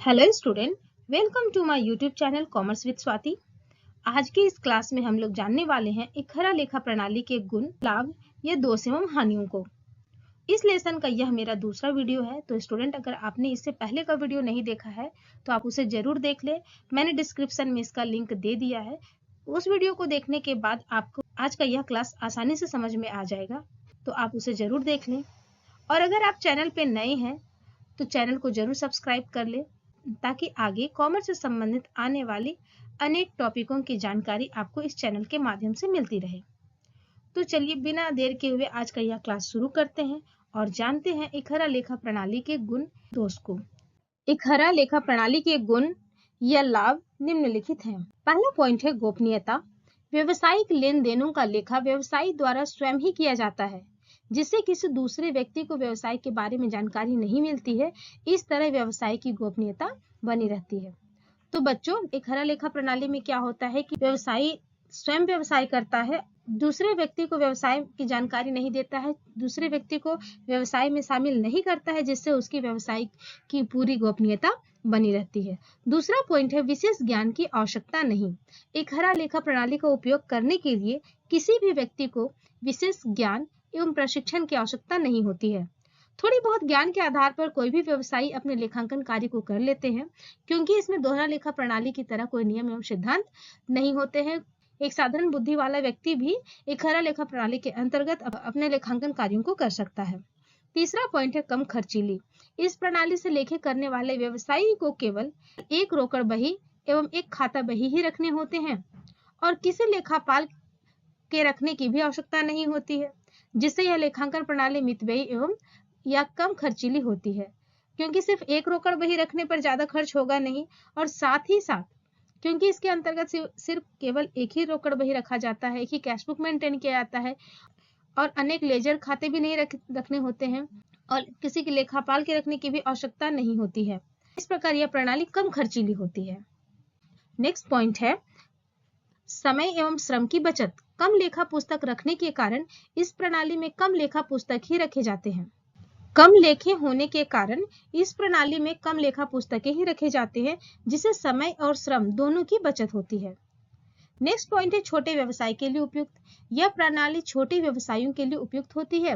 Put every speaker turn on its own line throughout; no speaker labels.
Hello student, welcome to my YouTube channel commerce with Swati. आज की इस क्लास में हम लोग जानने वाले हैं एक खरा लेखा प्रणाली के गुण, लाभ या दोष एवं हानियों को। इस लेसन का यह मेरा दूसरा वीडियो है, तो स्टूडेंट अगर आपने इससे पहले का वीडियो नहीं देखा है तो आप उसे जरूर देख ले। मैंने डिस्क्रिप्शन में इसका लिंक दे दिया है। उस वीडियो को देखने के बाद आपको आज का यह क्लास आसानी से समझ में आ जाएगा, तो आप उसे जरूर देख लें। और अगर आप चैनल पे नए हैं तो चैनल को जरूर सब्सक्राइब कर ले, ताकि आगे कॉमर्स से संबंधित आने वाली अनेक टॉपिकों की जानकारी आपको इस चैनल के माध्यम से मिलती रहे। तो चलिए बिना देर के हुए आज का यह क्लास शुरू करते हैं और जानते हैं एक खरा लेखा प्रणाली के गुण दोष को। एक खरा लेखा प्रणाली के गुण या लाभ निम्नलिखित हैं। पहला पॉइंट है गोपनीयता। व्यवसायिक लेन देनों का लेखा व्यवसायी द्वारा स्वयं ही किया जाता है, जिससे किसी दूसरे व्यक्ति को व्यवसाय के बारे में जानकारी नहीं मिलती है। इस तरह व्यवसाय की गोपनीयता बनी रहती है। तो बच्चों, एक खरा लेखा प्रणाली में क्या होता है कि व्यवसायी स्वयं व्यवसाय करता है, दूसरे व्यक्ति को व्यवसाय की जानकारी नहीं देता है, दूसरे व्यक्ति को व्यवसाय में शामिल नहीं करता है, जिससे उसकी व्यवसाय की पूरी गोपनीयता बनी रहती है। दूसरा पॉइंट है विशेष ज्ञान की आवश्यकता नहीं। एक खरा लेखा प्रणाली का उपयोग करने के लिए किसी भी व्यक्ति को विशेष ज्ञान एवं प्रशिक्षण की आवश्यकता नहीं होती है। थोड़ी बहुत ज्ञान के आधार पर कोई भी व्यवसायी अपने लेखांकन कार्य को कर लेते हैं, क्योंकि इसमें दोहरा लेखा प्रणाली की तरह कोई नियम एवं सिद्धांत नहीं होते हैं। एक साधारण बुद्धि वाला व्यक्ति भी एक खरा लेखा प्रणाली के अंतर्गत अपने लेखांकन कार्यों को कर सकता है। तीसरा पॉइंट है कम खर्चीली। इस प्रणाली से लेखे करने वाले व्यवसायी को केवल एक रोकड़ बही एवं एक खाता बही ही रखने होते हैं और किसी लेखापाल के रखने की भी आवश्यकता नहीं होती है, जिससे यह लेखांकन प्रणाली मितव्ययी एवं या कम खर्चीली होती है, क्योंकि सिर्फ एक रोकड़ बही रखने पर ज्यादा खर्च होगा नहीं, और साथ ही साथ क्योंकि इसके अंतर्गत सिर्फ केवल एक ही रोकड़ बही रखा जाता है, एक ही कैश बुक मेंटेन किया जाता है और अनेक लेजर खाते भी नहीं रखने होते हैं और किसी के लेखापाल के रखने की भी आवश्यकता नहीं होती है। इस प्रकार यह प्रणाली कम खर्चीली होती है। नेक्स्ट पॉइंट है समय एवं श्रम की बचत। कम लेखा पुस्तक रखने के कारण इस प्रणाली में कम लेखा पुस्तक ही रखे जाते हैं। कम लेखे होने के कारण इस प्रणाली में कम लेखा पुस्तकें ही रखे जाते हैं, जिससे समय और श्रम दोनों की बचत होती है। नेक्स्ट पॉइंट है छोटे व्यवसाय के लिए उपयुक्त। यह प्रणाली छोटे व्यवसायों के लिए उपयुक्त होती है,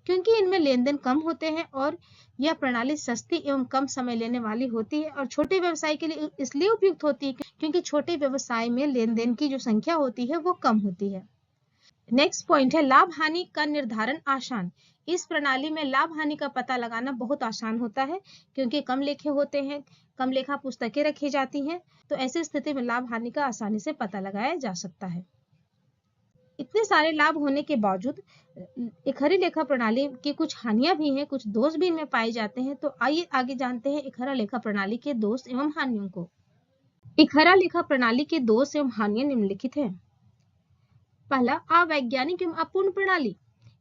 क्योंकि इनमें लेन देन कम होते हैं और यह प्रणाली सस्ती एवं कम समय लेने वाली होती है। और छोटे व्यवसाय के लिए इसलिए उपयुक्त होती है क्योंकि छोटे व्यवसाय में लेन देन की जो संख्या होती है वो कम होती है। नेक्स्ट पॉइंट है लाभ हानि का निर्धारण आसान। इस प्रणाली में लाभ हानि का पता लगाना बहुत आसान होता है, क्योंकि कम लेखे होते हैं, कम लेखा पुस्तकें रखी जाती हैं, तो ऐसी स्थिति में लाभ हानि का आसानी से पता लगाया जा सकता है। इतने सारे लाभ होने के बावजूद एक खरी लेखा प्रणाली की कुछ हानियां भी हैं, कुछ दोष भी इनमें पाए जाते हैं। तो आइए आगे जानते हैं एक खरा लेखा प्रणाली के दोष एवं हानियों को। एक खरा लेखा प्रणाली के दोष एवं हानियां निम्नलिखित हैं। पहला, अवैज्ञानिक एवं अपूर्ण प्रणाली।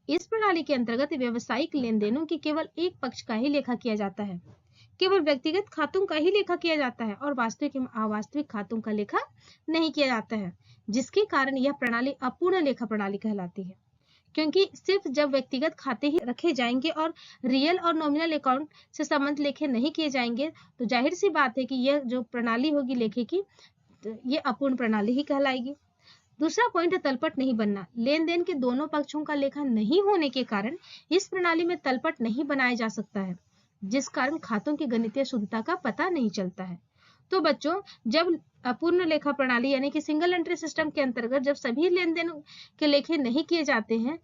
इस प्रणाली के अंतर्गत व्यावसायिक लेन देनों की केवल एक पक्ष का ही लेखा किया जाता है, केवल व्यक्तिगत खातों का ही लेखा किया जाता है और वास्तविक एवं अवास्तविक खातों का लेखा नहीं किया जाता है, जिसके कारण यह प्रणाली अपूर्ण लेखा प्रणाली कहलाती है। क्योंकि सिर्फ जब व्यक्तिगत खाते ही रखे जाएंगे और रियल और नॉमिनल अकाउंट से संबंध लेखे नहीं किए जाएंगे, तो जाहिर सी बात है कि यह जो प्रणाली होगी लेखे की, ये अपूर्ण प्रणाली ही कहलाएगी। दूसरा पॉइंट है तलपट नहीं बनना। लेन देन के दोनों पक्षों का लेखा नहीं होने के कारण इस प्रणाली में तलपट नहीं बनाया जा सकता है, जिस कारण खातों की गणितीय शुद्धता का पता नहीं चलता है। तो बच्चों, जब अपूर्ण लेखा प्रणाली यानी कि सिंगल एंट्री सिस्टम के अंतर्गत जब सभी लेन देन के लेखे नहीं किए जाते हैं,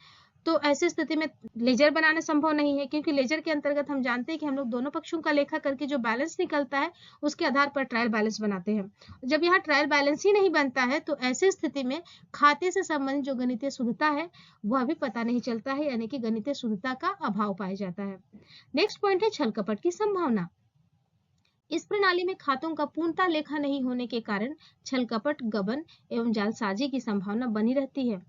तो ऐसी स्थिति में लेजर बनाना संभव नहीं है, क्योंकि लेजर के अंतर्गत हम जानते हैं कि हम लोग दोनों पक्षों का लेखा करके जो बैलेंस निकलता है उसके आधार पर ट्रायल बैलेंस बनाते हैं। जब यहाँ ट्रायल बैलेंस ही नहीं बनता है, तो ऐसी स्थिति में खाते से संबंधित जो गणितीय शुद्धता है वह भी पता नहीं चलता है, यानी कि गणितीय शुद्धता का अभाव पाया जाता है। नेक्स्ट पॉइंट है छल कपट की संभावना। इस प्रणाली में खातों का पूर्णतः लेखा नहीं होने के कारण छल कपट, गबन एवं जालसाजी की संभावना बनी रहती है।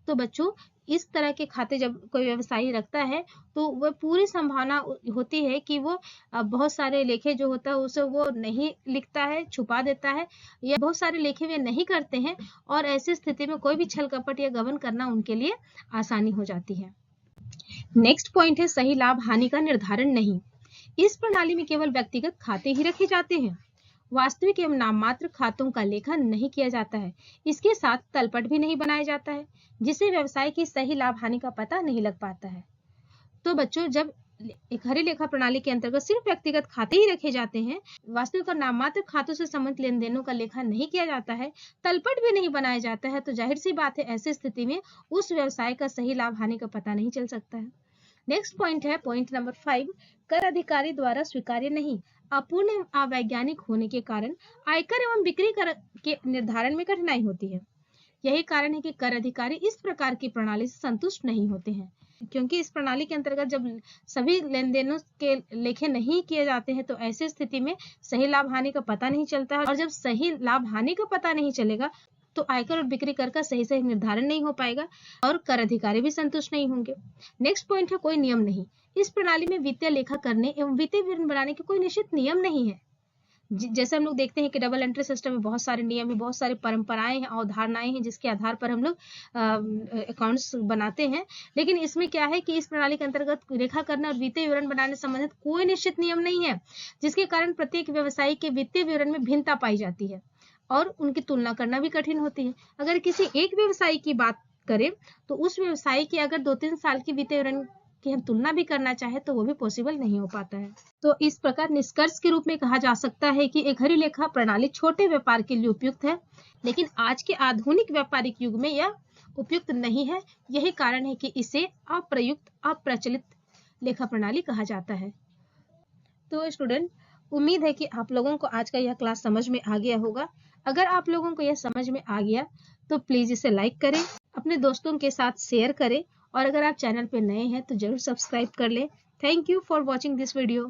तो बच्चों, इस तरह के खाते जब कोई व्यवसायी रखता है, तो वह पूरी संभावना होती है कि वो बहुत सारे लेखे जो होता है उसे वो नहीं लिखता है, छुपा देता है, या बहुत सारे लेखे वे नहीं करते हैं, और ऐसी स्थिति में कोई भी छल कपट या गबन करना उनके लिए आसानी हो जाती है। नेक्स्ट पॉइंट है सही लाभ हानि का निर्धारण नहीं। इस प्रणाली में केवल व्यक्तिगत खाते ही रखे जाते हैं। वास्तविक एवं नाममात्र खातों का लेखा नहीं किया जाता है। इसके साथ तलपट भी नहीं बनाया जाता है, जिससे व्यवसाय की सही लाभ हानि का पता नहीं लग पाता है। तो बच्चों, जब एक हरी लेखा प्रणाली के अंतर्गत सिर्फ व्यक्तिगत खाते ही रखे जाते हैं, वास्तविक और नाममात्र खातों से संबंधित लेन देनों का लेखा नहीं किया जाता है, तलपट भी नहीं बनाया जाता है, तो जाहिर सी बात है ऐसी स्थिति में उस व्यवसाय का सही लाभ हानि का पता नहीं चल सकता है। नेक्स्ट पॉइंट है पॉइंट नंबर 5, कर अधिकारी द्वारा स्वीकार्य नहीं। अपूर्ण अवैज्ञानिक होने के कारण आयकर एवं बिक्री कर के निर्धारण में कठिनाई होती है। यही कारण है कि कर अधिकारी इस प्रकार की प्रणाली से संतुष्ट नहीं होते हैं, क्योंकि इस प्रणाली के अंतर्गत जब सभी लेन देनों के लेखे नहीं किए जाते हैं तो ऐसी स्थिति में सही लाभ हानि का पता नहीं चलता है, और जब सही लाभ हानि का पता नहीं चलेगा तो आयकर और बिक्री कर का सही निर्धारण नहीं हो पाएगा और कर अधिकारी भी संतुष्ट नहीं होंगे। नेक्स्ट पॉइंट है कोई नियम नहीं। इस प्रणाली में वित्तीय लेखा करने एवं वित्तीय विवरण बनाने के कोई निश्चित नियम नहीं है। जैसे हम लोग देखते हैं कि डबल एंट्री सिस्टम में बहुत सारे नियम है, बहुत सारी परंपराएं हैं, अवधारणाएं हैं, जिसके आधार पर हम लोग अकाउंट्स बनाते हैं। लेकिन इसमें क्या है कि इस प्रणाली के अंतर्गत लेखा करना और वित्तीय विवरण बनाने संबंधित कोई निश्चित नियम नहीं है, जिसके कारण प्रत्येक व्यवसायी के वित्तीय विवरण में भिन्नता पाई जाती है और उनकी तुलना करना भी कठिन होती है। अगर किसी एक व्यवसायी की बात करें तो उस व्यवसायी की अगर 2-3 साल की वित्तीय विवरण की हम तुलना भी करना चाहे तो वो भी पॉसिबल नहीं हो पाता है। तो इस प्रकार निष्कर्ष के रूप में कहा जा सकता है कि एक हरी लेखा प्रणाली छोटे व्यापार के लिए उपयुक्त है, लेकिन आज के आधुनिक व्यापारिक युग में यह उपयुक्त नहीं है। यही कारण है कि इसे अप्रयुक्त, अप्रचलित लेखा प्रणाली कहा जाता है। तो स्टूडेंट, उम्मीद है कि आप लोगों को आज का यह क्लास समझ में आ गया होगा। अगर आप लोगों को यह समझ में आ गया तो प्लीज इसे लाइक करें, अपने दोस्तों के साथ शेयर करें, और अगर आप चैनल पे नए हैं तो जरूर सब्सक्राइब कर लें। Thank you for watching this video.